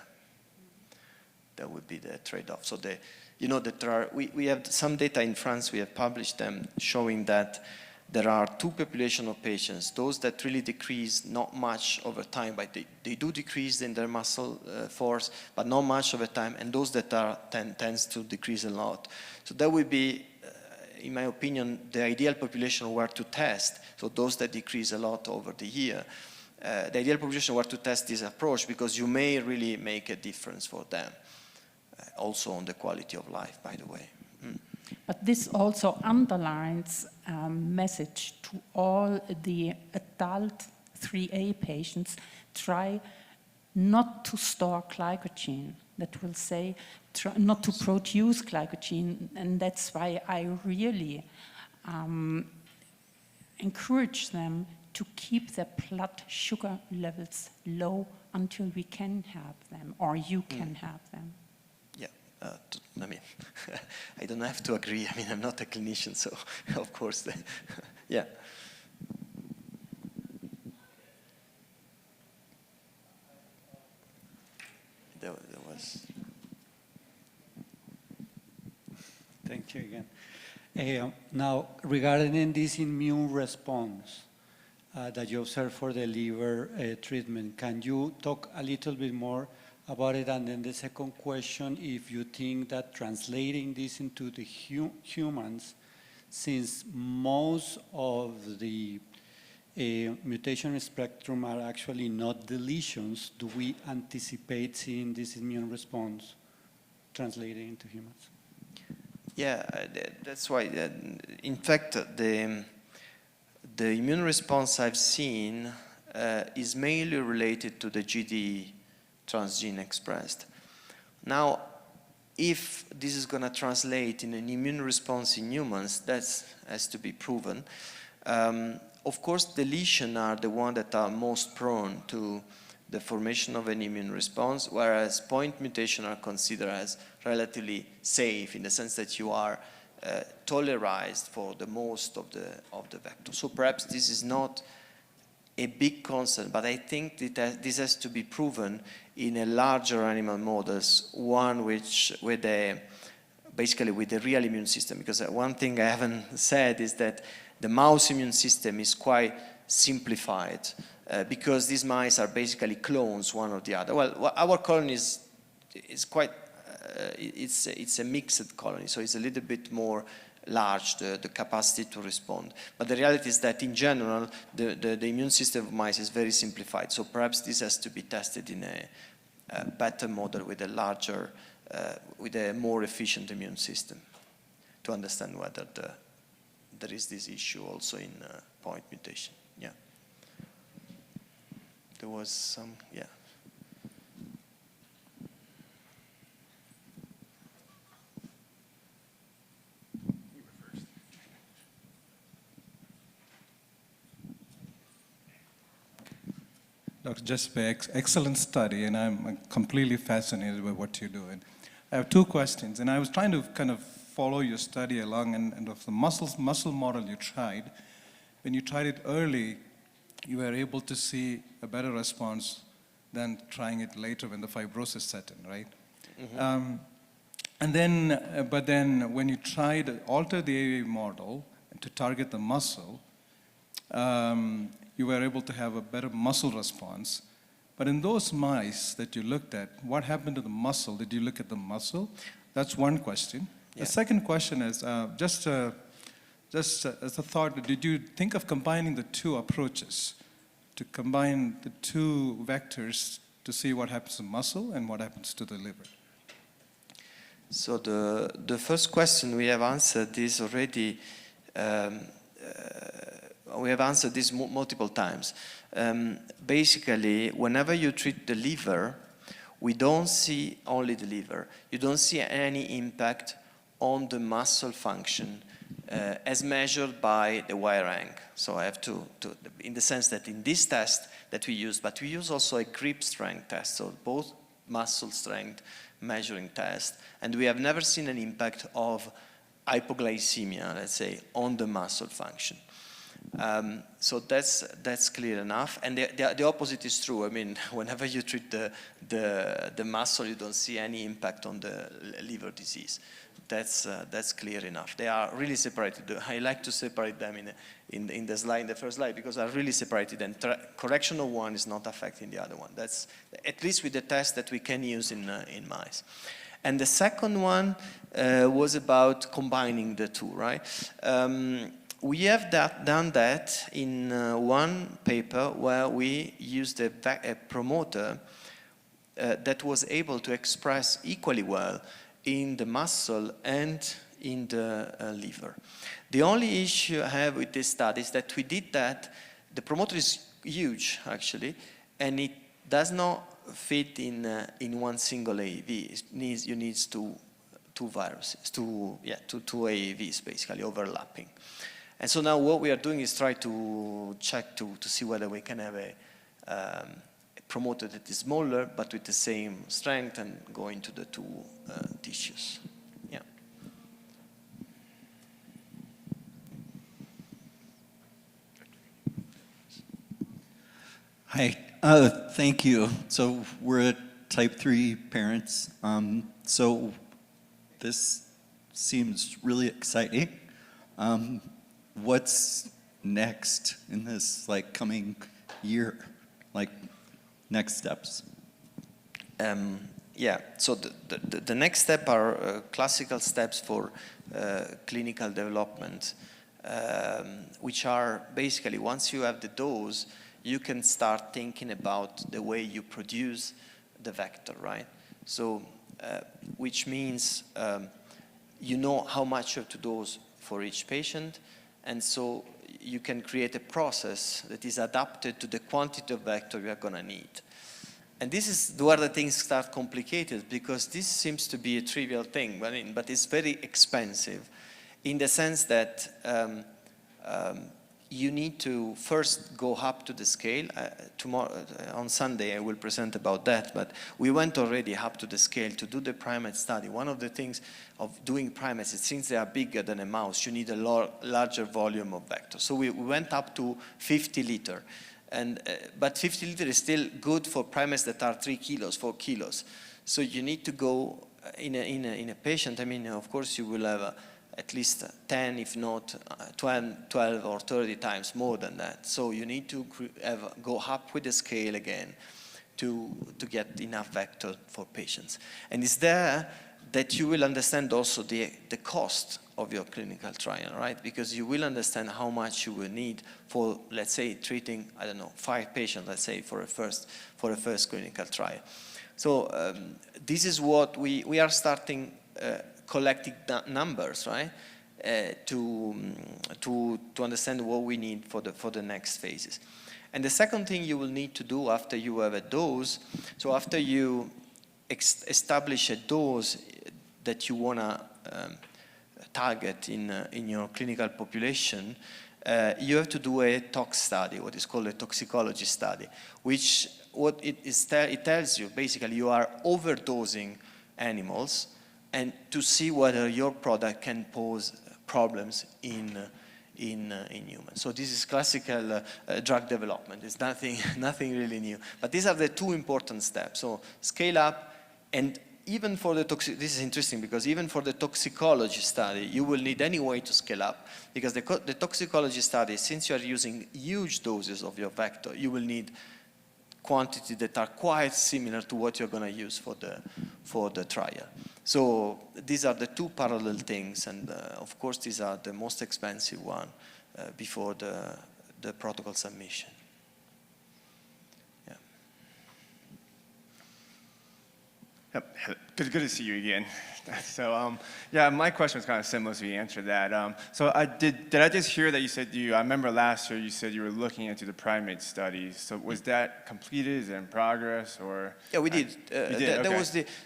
That would be the trade-off. So we have some data in France, we have published them, showing that there are two populations of patients, those that really decrease not much over time, but they do decrease in their muscle force, but not much over time, and those that tends to decrease a lot. So that would be, in my opinion, the ideal population were to test, so those that decrease a lot over the year. the ideal population were to test this approach because you may really make a difference for them, also on the quality of life, by the way.
But this also underlines a message to all the adult 3A patients: try not to store glycogen. That will say try not to produce glycogen, and that's why I really encourage them to keep their blood sugar levels low until we can have them, or you can have them.
Yeah, I mean, I don't have to agree. I mean, I'm not a clinician, so of course, yeah. There was.
Thank you again. Now, regarding this immune response that you observe for the liver treatment, can you talk a little bit more about it? And then the second question, if you think that translating this into the humans, since most of the mutation spectrum are actually not deletions, do we anticipate seeing this immune response translating into humans?
Yeah, that's why. In fact, the immune response I've seen is mainly related to the GD transgene expressed. Now, if this is going to translate in an immune response in humans, that has to be proven. Of course, deletion are the ones that are most prone to the formation of an immune response, whereas point mutation are considered as relatively safe in the sense that you are tolerized for the most of the vector. So perhaps this is not a big concern, but I think that this has to be proven in a larger animal models, one which basically with the real immune system. Because one thing I haven't said is that the mouse immune system is quite simplified because these mice are basically clones one of the other. Well, our colony is quite, it's a mixed colony, so it's a little bit more large, the capacity to respond. But the reality is that in general, the immune system of mice is very simplified. So perhaps this has to be tested in a better model with a larger, with a more efficient immune system to understand whether there is this issue also in point mutation. Yeah. There was some, yeah.
Dr. Giuseppe, excellent study, and I'm completely fascinated by what you're doing. I have two questions, and I was trying to kind of follow your study along, and of the muscle model you tried, when you tried it early, you were able to see a better response than trying it later when the fibrosis set in, right? Mm-hmm. But then when you tried to alter the AAV model to target the muscle, you were able to have a better muscle response. But in those mice that you looked at, what happened to the muscle? Did you look at the muscle? That's one question. Yeah. The second question is, just as a thought, did you think of combining the two approaches, to combine the two vectors to see what happens to muscle and what happens to the liver?
So the first question we have answered this already. We have answered this multiple times. Basically, whenever you treat the liver, we don't see only the liver. You don't see any impact on the muscle function as measured by the wire rank. So I have to, in the sense that in this test that we use, but we use also a grip strength test, so both muscle strength measuring test, and we have never seen an impact of hypoglycemia, let's say, on the muscle function. So that's clear enough, and the opposite is true. I mean, whenever you treat the muscle, you don't see any impact on the liver disease. That's clear enough. They are really separated. I like to separate them in the slide, in the first slide, because they're really separated, and correction of one is not affecting the other one. That's at least with the test that we can use in mice. And the second one was about combining the two, right? we have done that in one paper where we used a promoter that was able to express equally well in the muscle and in the liver. The only issue I have with this study is that we did that, the promoter is huge actually, and it does not fit in one single AAV. You need two viruses, two AAVs basically overlapping. And so now what we are doing is try to check to see whether we can have a promoter that is smaller but with the same strength and go into the two tissues. Yeah.
Hi, thank you. So we're type 3 parents. So this seems really exciting. What's next in this coming year? Next steps?
Yeah, so the next step are classical steps for clinical development, which are basically once you have the dose, you can start thinking about the way you produce the vector, right? So, which means you know how much you have to dose for each patient, and so you can create a process that is adapted to the quantity of vector you are going to need. And this is where the things start complicated, because this seems to be a trivial thing, but it's very expensive in the sense that you need to first go up to the scale. Tomorrow, on Sunday, I will present about that, but we went already up to the scale to do the primate study. One of the things of doing primates is since they are bigger than a mouse, you need a larger volume of vector. So we went up to 50 liter. But 50 liter is still good for primates that are 3 kilos, 4 kilos. So you need to go in a patient. I mean, of course, you will have at least 10, if not 12 or 30 times more than that. So you need to go up with the scale again to get enough vector for patients. And it's there that you will understand also the cost of your clinical trial, right? Because you will understand how much you will need for, let's say, treating, 5 patients, let's say, for a first clinical trial. So this is what we are starting collecting numbers, right? To understand what we need for the next phases. And the second thing you will need to do after you have a dose, so after you establish a dose that you want to target in your clinical population, you have to do a tox study, what is called a toxicology study, which it tells you basically you are overdosing animals, and to see whether your product can pose problems in humans. So this is classical drug development. It's nothing really new. But these are the two important steps. So scale up, and even for the this is interesting because even for the toxicology study, you will need any way to scale up, because the toxicology study, since you are using huge doses of your vector, you will need quantity that are quite similar to what you're going to use for the trial. So these are the two parallel things, and of course these are the most expensive one before the protocol submission. Yeah.
Yep. Good to see you again. So yeah, my question was kind of similar, so you answered that. So did I just hear that you said I remember last year you said you were looking into the primate studies. So was that completed? Is it in progress, or? Yeah,
we did.
Okay.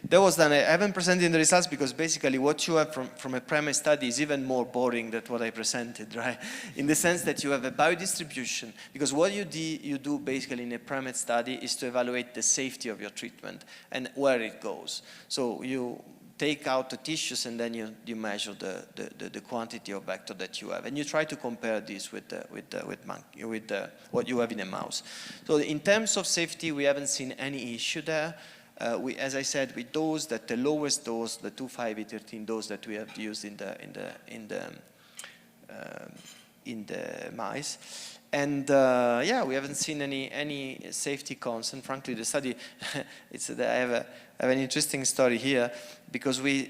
That was done. I haven't presented the results because basically what you have from a primate study is even more boring than what I presented, right? In the sense that you have a biodistribution, because what you do basically in a primate study is to evaluate the safety of your treatment and where it goes. So you take out the tissues and then you measure the quantity of vector that you have, and you try to compare this with what you have in a mouse. So in terms of safety, we haven't seen any issue there. As I said, we dosed at the lowest dose, the 2,5E13 dose that we have used in the mice, And yeah, we haven't seen any safety concern. Frankly, the study, I have an interesting story here, because we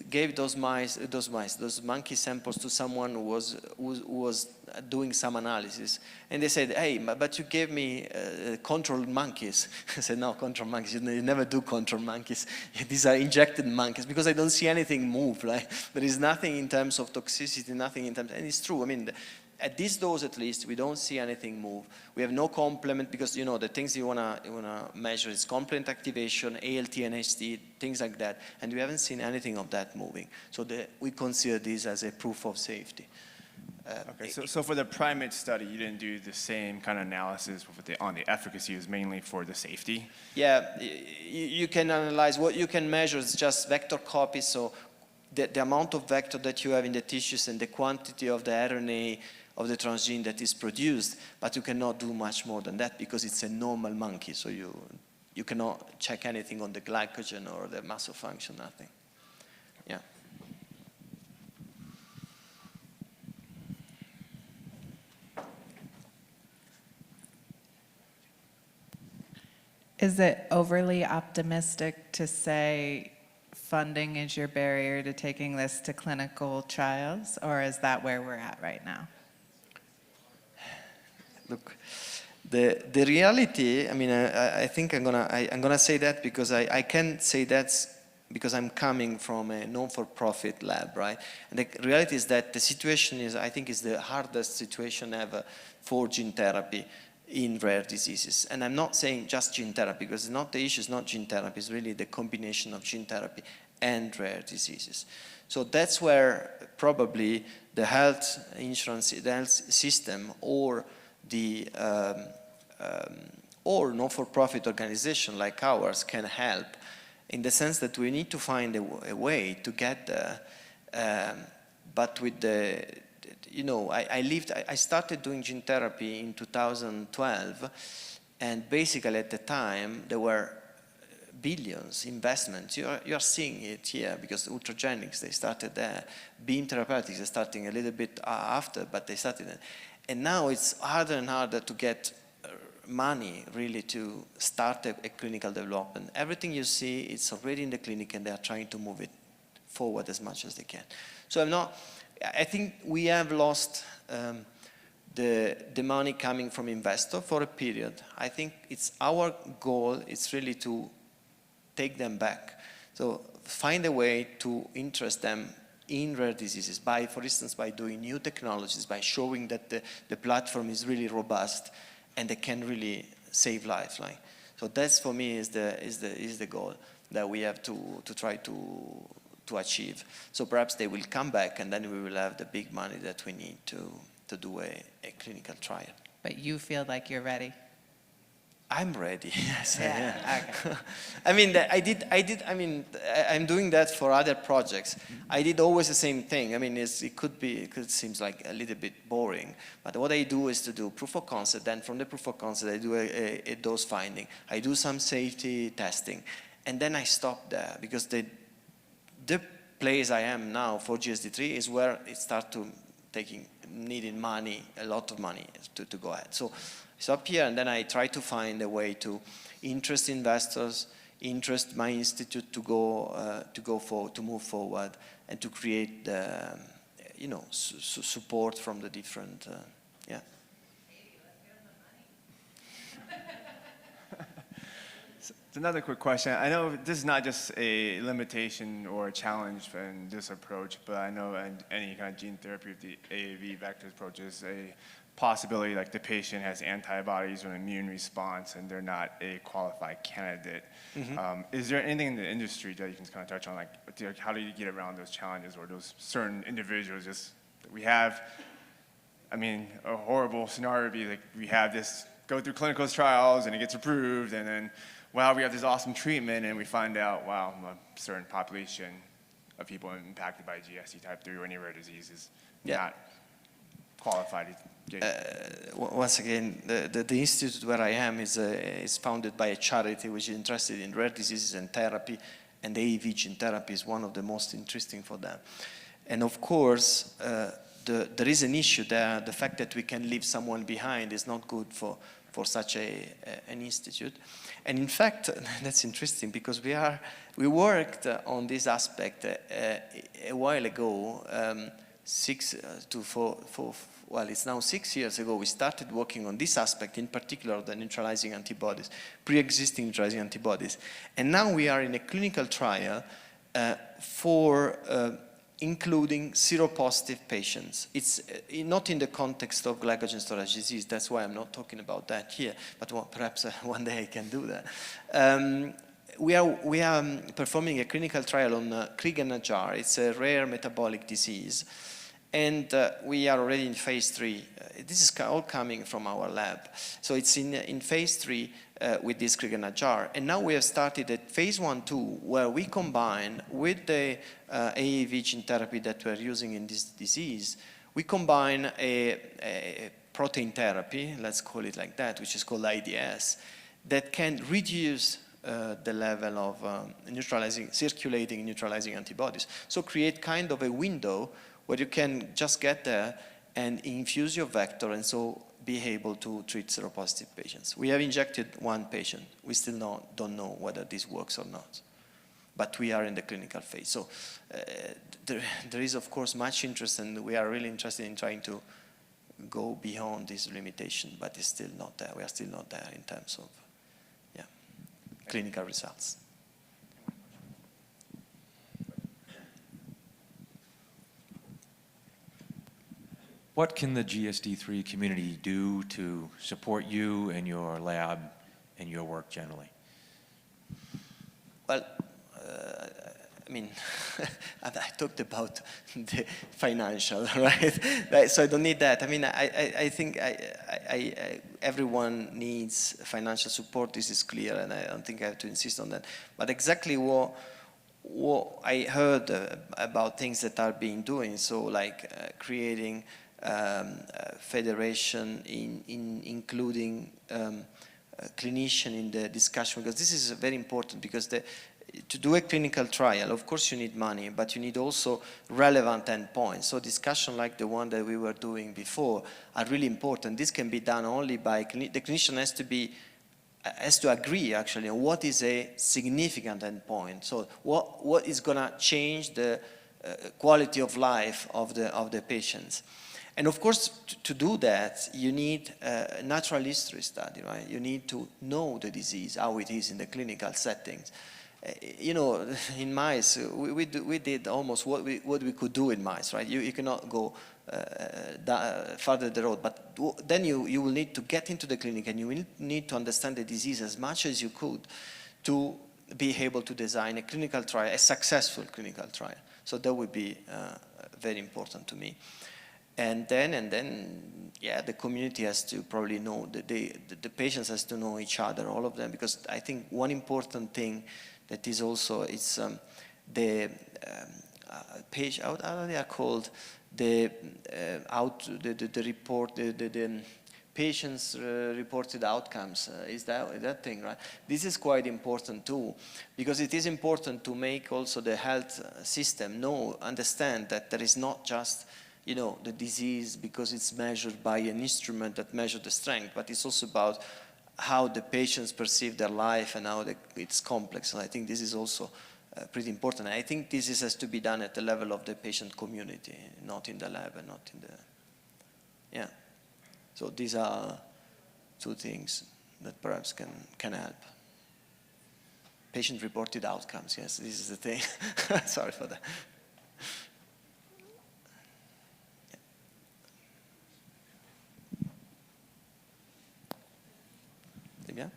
gave those monkey samples to someone who was doing some analysis, and they said, "Hey, but you gave me controlled monkeys." I said, "No, controlled monkeys. You never do controlled monkeys. These are injected monkeys, because I don't see anything move. Like, there is nothing in terms of toxicity, nothing in terms, and it's true. I mean, at this dose, at least, we don't see anything move. We have no complement, because the things you wanna measure is complement activation, ALT, NHT, things like that, and we haven't seen anything of that moving. So we consider this as a proof of safety.
Okay, so for the primate study, you didn't do the same kind of analysis on the efficacy. It was mainly for the safety?
Yeah, you can analyze. What you can measure is just vector copies, so the amount of vector that you have in the tissues and the quantity of the RNA of the transgene that is produced, but you cannot do much more than that, because it's a normal monkey, so you cannot check anything on the glycogen or the muscle function, nothing. Yeah.
Is it overly optimistic to say funding is your barrier to taking this to clinical trials, or is that where we're at right now?
Look, the reality, I mean, I think I'm gonna say that because I can say that's because I'm coming from a non-for-profit lab, right? And the reality is that the situation I think is the hardest situation ever for gene therapy in rare diseases. And I'm not saying just gene therapy, because the issue is not gene therapy, it's really the combination of gene therapy and rare diseases. So that's where probably the health insurance, the health system, or the or non-for-profit organization like ours can help, in the sense that we need to find a way to get there. But with I started doing gene therapy in 2012, and basically at the time there were billions investments. You are seeing it here, because Ultragenics, they started there. Beam Therapeutics is starting a little bit after, but they started it. And now it's harder and harder to get money really to start a clinical development. Everything you see, it's already in the clinic, and they are trying to move it forward as much as they can. So I think we have lost the money coming from investor for a period. I think it's our goal, it's really to take them back. So find a way to interest them in rare diseases for instance, by doing new technologies, by showing that the platform is really robust and they can really save lives. So that's, for me, is the goal that we have to try to achieve. So perhaps they will come back, and then we will have the big money that we need to do a clinical trial.
But you feel like you're ready?
I'm ready. Yes,
Yeah,
I am. I mean, I'm doing that for other projects. I did always the same thing. I mean, it seems like a little bit boring, but what I do is to do proof of concept. Then from the proof of concept, I do a dose finding. I do some safety testing, and then I stop there, because the place I am now for GSD3 is where it starts to needing money, a lot of money to go ahead. So I stop here, and then I try to find a way to interest investors, interest my institute to move forward, and to create the, support from the different, yeah.
Another quick question. I know this is not just a limitation or a challenge in this approach, but I know in any kind of gene therapy with the AAV vector approach is a possibility like the patient has antibodies or an immune response and they're not a qualified candidate. Mm-hmm. Is there anything in the industry that you can kind of touch on, like how do you get around those challenges, or those certain individuals we have, a horrible scenario would be like we have this go through clinical trials and it gets approved, and then wow, we have this awesome treatment, and we find out, wow, a certain population of people impacted by GSD type 3 or any rare disease is not qualified to get.
Once again, the institute where I am is founded by a charity which is interested in rare diseases and therapy, and AAV gene therapy is one of the most interesting for them. And of course, there is an issue there. The fact that we can leave someone behind is not good for such an institute. And in fact, that's interesting because we worked on this aspect a while ago, well, it's now 6 years ago, we started working on this aspect, in particular the neutralizing antibodies, pre-existing neutralizing antibodies. And now we are in a clinical trial for including seropositive patients. It's not in the context of glycogen storage disease, that's why I'm not talking about that here, but perhaps one day I can do that. We are performing a clinical trial on Crigler-Najjar. It's a rare metabolic disease, and we are already in phase 3. This is all coming from our lab. So it's in phase 3 with this Crigler-Najjar. And now we have started a phase 1/2 where we combine with the AAV gene therapy that we're using in this disease, we combine a protein therapy, let's call it like that, which is called IDS, that can reduce the level of circulating neutralizing antibodies. So create kind of a window where you can just get there and infuse your vector and so be able to treat seropositive patients. We have injected one patient. We still don't know whether this works or not, but we are in the clinical phase. So there is, of course, much interest, and we are really interested in trying to go beyond this limitation, but it's still not there. We are still not there in terms of clinical results.
What can the GSD3 community do to support you and your lab and your work generally?
Well, I mean, I talked about the financial, right? So I don't need that. I mean, I think everyone needs financial support. This is clear, and I don't think I have to insist on that. But exactly what I heard about things that are being doing, so like creating federation, including clinician in the discussion, because this is very important, because to do a clinical trial, of course you need money, but you need also relevant endpoints. So discussion like the one that we were doing before are really important. This can be done only by, the clinician has to agree actually on what is a significant endpoint. So what is gonna change the quality of life of the patients. And of course, to do that, you need a natural history study, right? You need to know the disease, how it is in the clinical settings. You know, in mice, we did almost what we could do in mice, right? You cannot go further the road, but then you will need to get into the clinic, and you will need to understand the disease as much as you could to be able to design a clinical trial, a successful clinical trial. So that would be very important to me. And then, yeah, the community has to probably know, the patients has to know each other, all of them, because I think one important thing that is also, it's the page, how they are called, the report, the patients reported outcomes, is that thing, right? This is quite important too, because it is important to make also the health system understand that there is not just, you know, the disease because it's measured by an instrument that measures the strength, but it's also about how the patients perceive their life and how it's complex. And I think this is also pretty important. I think this has to be done at the level of the patient community, not in the lab and not in the, yeah. So these are two things that perhaps can help. Patient-reported outcomes, yes, this is the thing. Sorry for that. Yeah.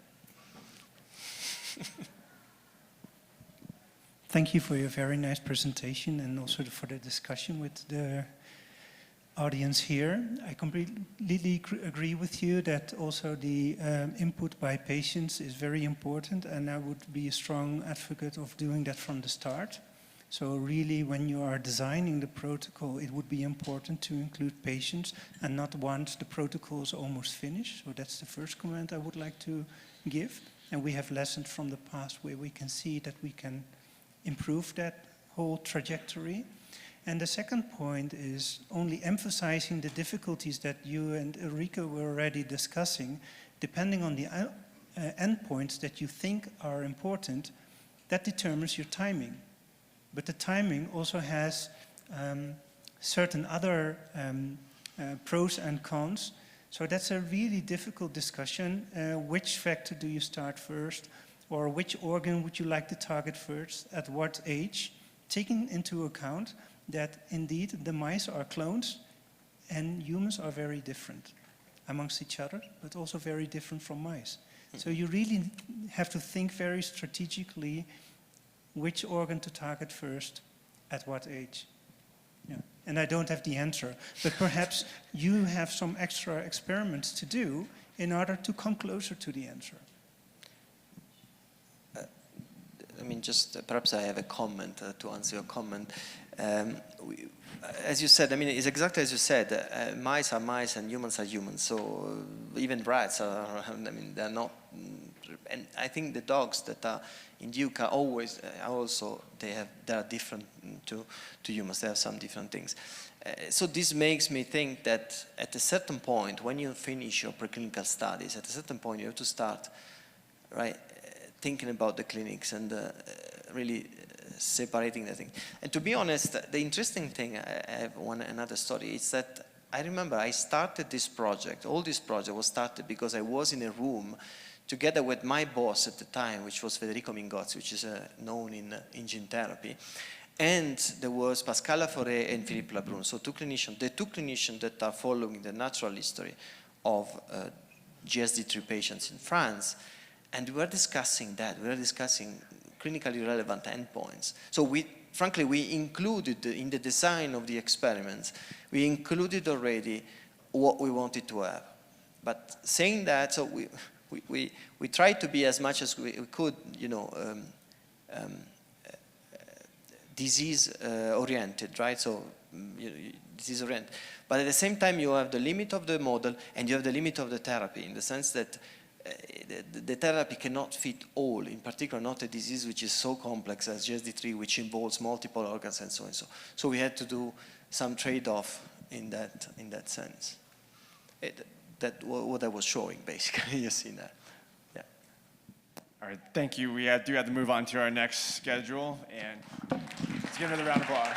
Thank you for your very nice presentation and also for the discussion with the audience here. I completely agree with you that also the input by patients is very important, and I would be a strong advocate of doing that from the start. So really, when you are designing the protocol, it would be important to include patients and not once the protocol is almost finished. So that's the first comment I would like to give. And we have lessons from the past where we can see that we can improve that whole trajectory. And the second point is only emphasizing the difficulties that you and Ulrike were already discussing, depending on the endpoints that you think are important, that determines your timing. But the timing also has certain other pros and cons. So that's a really difficult discussion. Which factor do you start first? Or which organ would you like to target first? At what age? Taking into account that indeed the mice are clones and humans are very different amongst each other, but also very different from mice. So you really have to think very strategically which organ to target first, at what age. Yeah. And I don't have the answer, but perhaps you have some extra experiments to do in order to come closer to the answer.
I mean, just perhaps I have a comment to answer your comment. As you said, I mean, it's exactly as you said. Mice are mice and humans are humans. So even rats are. I mean, they're not. And I think the dogs that are in Duke are always also they are different to humans. They have some different things. So this makes me think that at a certain point, when you finish your preclinical studies, at a certain point you have to start, right, thinking about the clinics and really separating the thing. And to be honest, the interesting thing, I have another story, is that I remember I started this project. All this project was started because I was in a room together with my boss at the time, which was Federico Mingozzi, which is known in gene therapy. And there was Pascal Laforêt and Philippe Labrune, so the two clinicians that are following the natural history of GSD3 patients in France. And we were discussing that. We were discussing clinically relevant endpoints. So frankly, we included in the design of the experiments, we included already what we wanted to have. But saying that, so we tried to be as much as we could, you know, disease-oriented, right? So disease-oriented. But at the same time, you have the limit of the model and you have the limit of the therapy in the sense that the therapy cannot fit all, in particular not a disease which is so complex as GSD3, which involves multiple organs and so on. So we had to do some trade-off in that sense. That's what I was showing, basically. You see that. Yeah.
All right, thank you. We do have to move on to our next schedule, and let's give another round of applause.